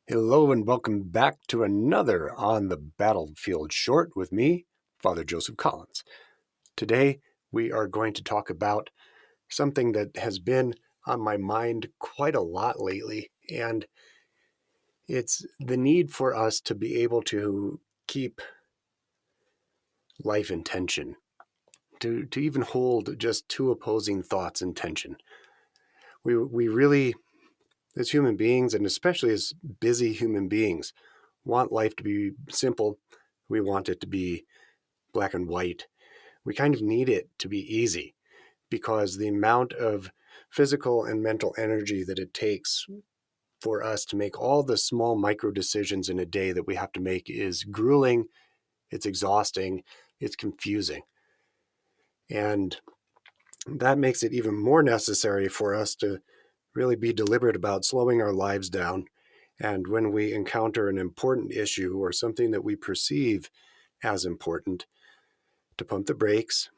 Hello and welcome back to another On the Battlefield Short with me, Father Joseph Collins. Today we are going to talk about something that has been on my mind quite a lot lately, and it's the need for us to be able to keep life in tension, to even hold just two opposing thoughts in tension. We really, as human beings, and especially as busy human beings, want life to be simple. We want it to be black and white. We kind of need it to be easy because the amount of physical and mental energy that it takes for us to make all the small micro decisions in a day that we have to make is grueling, it's exhausting, it's confusing. And that makes it even more necessary for us to really be deliberate about slowing our lives down. And when we encounter an important issue or something that we perceive as important, to pump the brakes,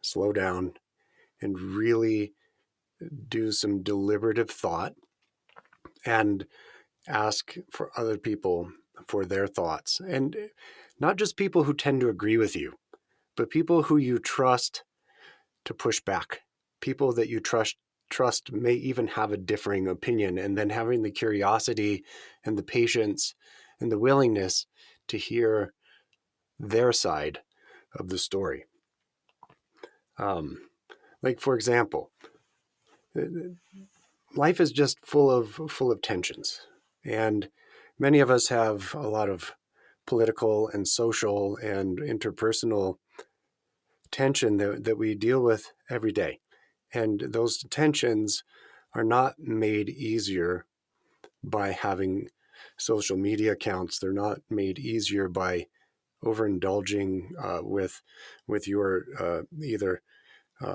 slow down, and really do some deliberative thought and ask for other people for their thoughts. And not just people who tend to agree with you, but people who you trust to push back, people that you trust may even have a differing opinion, and then having the curiosity and the patience and the willingness to hear their side of the story. Like, for example, life is just full of tensions, and many of us have a lot of political and social and interpersonal tension that we deal with every day. And those tensions are not made easier by having social media accounts. They're not made easier by overindulging with your either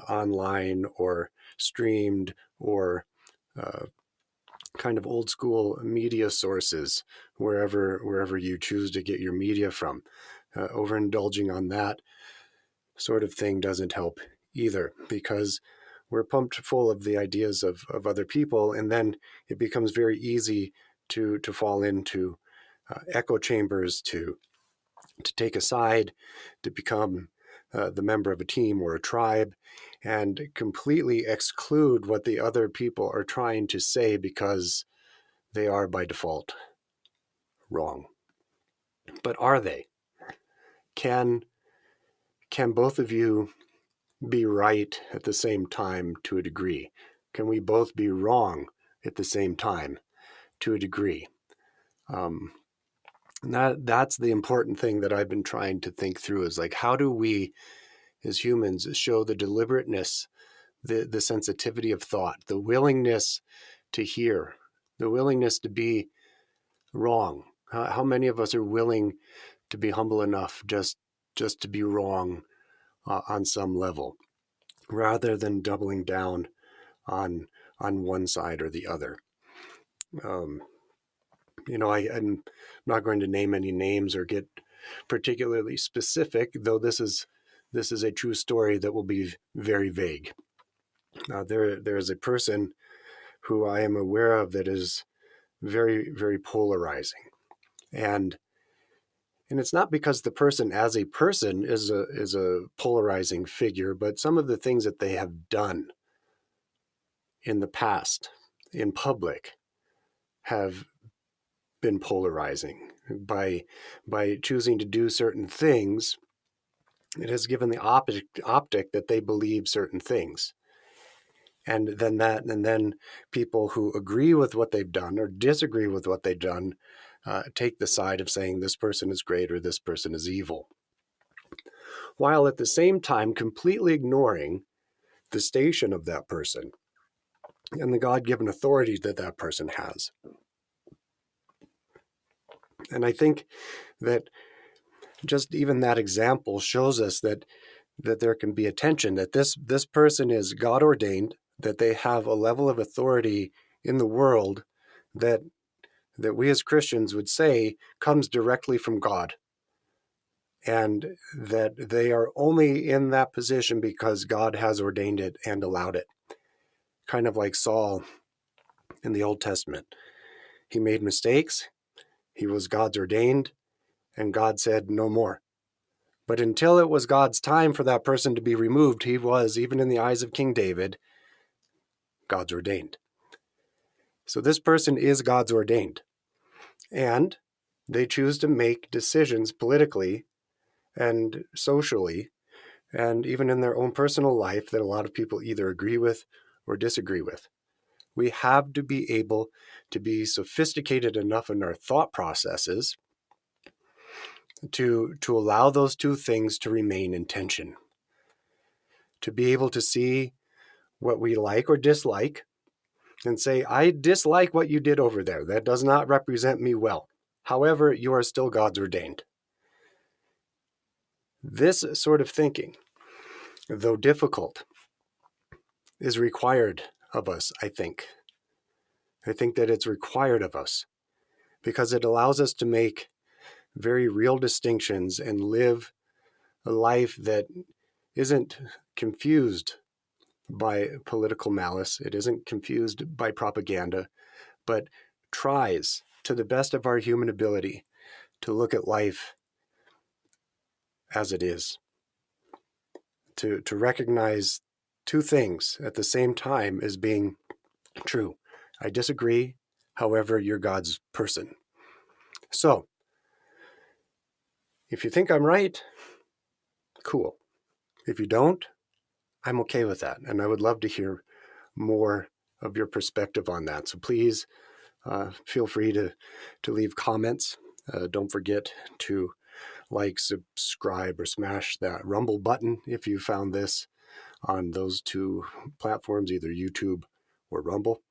online or streamed or kind of old school media sources, wherever you choose to get your media from. Overindulging on that sort of thing doesn't help either, because we're pumped full of the ideas of other people, and then it becomes very easy to fall into echo chambers, to take a side, to become the member of a team or a tribe, and completely exclude what the other people are trying to say because they are by default wrong. But are they? Can both of you be right at the same time to a degree? Can we both be wrong at the same time to a degree? That's the important thing that I've been trying to think through, is like, how do we as humans show the deliberateness, the sensitivity of thought, the willingness to hear, the willingness to be wrong? How many of us are willing to be humble enough just to be wrong on some level, rather than doubling down on one side or the other? I'm not going to name any names or get particularly specific, though this is a true story that will be very vague. There is a person who I am aware of that is very, very polarizing, and it's not because the person as a person is a polarizing figure, but some of the things that they have done in the past in public have been polarizing. By choosing to do certain things, it has given the optic that they believe certain things. And then people who agree with what they've done or disagree with what they've done take the side of saying this person is great or this person is evil, while at the same time completely ignoring the station of that person and the God-given authority that that person has. And I think that just even that example shows us that there can be a tension, that this person is God ordained, that they have a level of authority in the world that we as Christians would say comes directly from God, and that they are only in that position because God has ordained it and allowed it. Kind of like Saul in the Old Testament. He made mistakes, he was God's ordained, and God said no more. But until it was God's time for that person to be removed, he was, even in the eyes of King David, God's ordained. So this person is God's ordained. And they choose to make decisions politically and socially, and even in their own personal life, that a lot of people either agree with or disagree with. We have to be able to be sophisticated enough in our thought processes to allow those two things to remain in tension. To be able to see what we like or dislike and say, I dislike what you did over there. That does not represent me well. However, you are still God's ordained. This sort of thinking, though difficult, is required of us, I think. I think that it's required of us because it allows us to make very real distinctions and live a life that isn't confused by political malice. It isn't confused by propaganda, but tries to the best of our human ability to look at life as it is, to recognize two things at the same time as being true. I disagree, however, you're God's person. So, if you think I'm right, cool. If you don't, I'm okay with that. And I would love to hear more of your perspective on that. So please feel free to leave comments. Don't forget to like, subscribe, or smash that Rumble button if you found this on those two platforms, either YouTube or Rumble,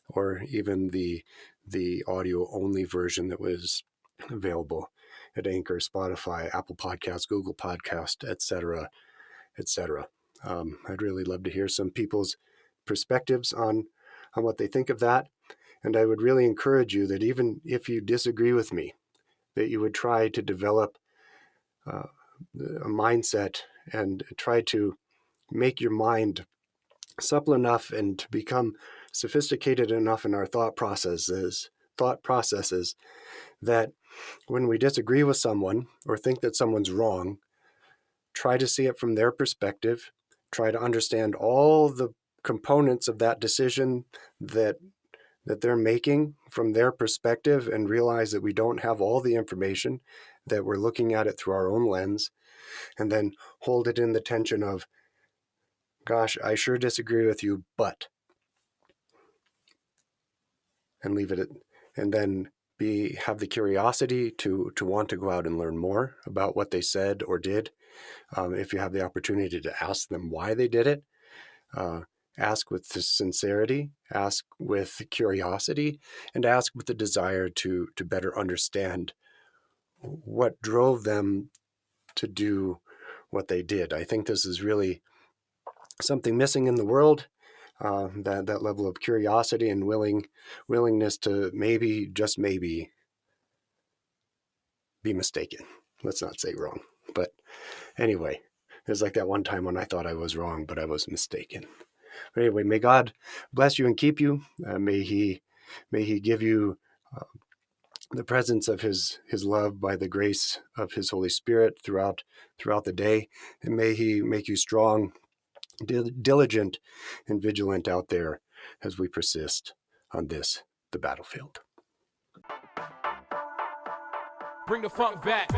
or even the audio only version that was available at Anchor, Spotify, Apple Podcasts, Google Podcast, etc., etc. I'd really love to hear some people's perspectives on what they think of that. And I would really encourage you that even if you disagree with me, that you would try to develop a mindset and try to make your mind supple enough and to become sophisticated enough in our thought processes that when we disagree with someone or think that someone's wrong, try to see it from their perspective, try to understand all the components of that decision that they're making from their perspective, and realize that we don't have all the information, that we're looking at it through our own lens, and then hold it in the tension of, gosh, I sure disagree with you, but, and leave it at, and then have the curiosity to want to go out and learn more about what they said or did. If you have the opportunity to ask them why they did it, ask with sincerity, ask with curiosity, and ask with the desire to better understand what drove them to do what they did. I think this is really something missing in the world, that level of curiosity and willingness to maybe, just maybe, be mistaken. Let's not say wrong. But anyway, it was like that one time when I thought I was wrong, but I was mistaken. But anyway, may God bless you and keep you. May He give you the presence of His love by the grace of His Holy Spirit throughout the day, and may He make you strong, diligent, and vigilant out there as we persist on the battlefield. Bring the funk back.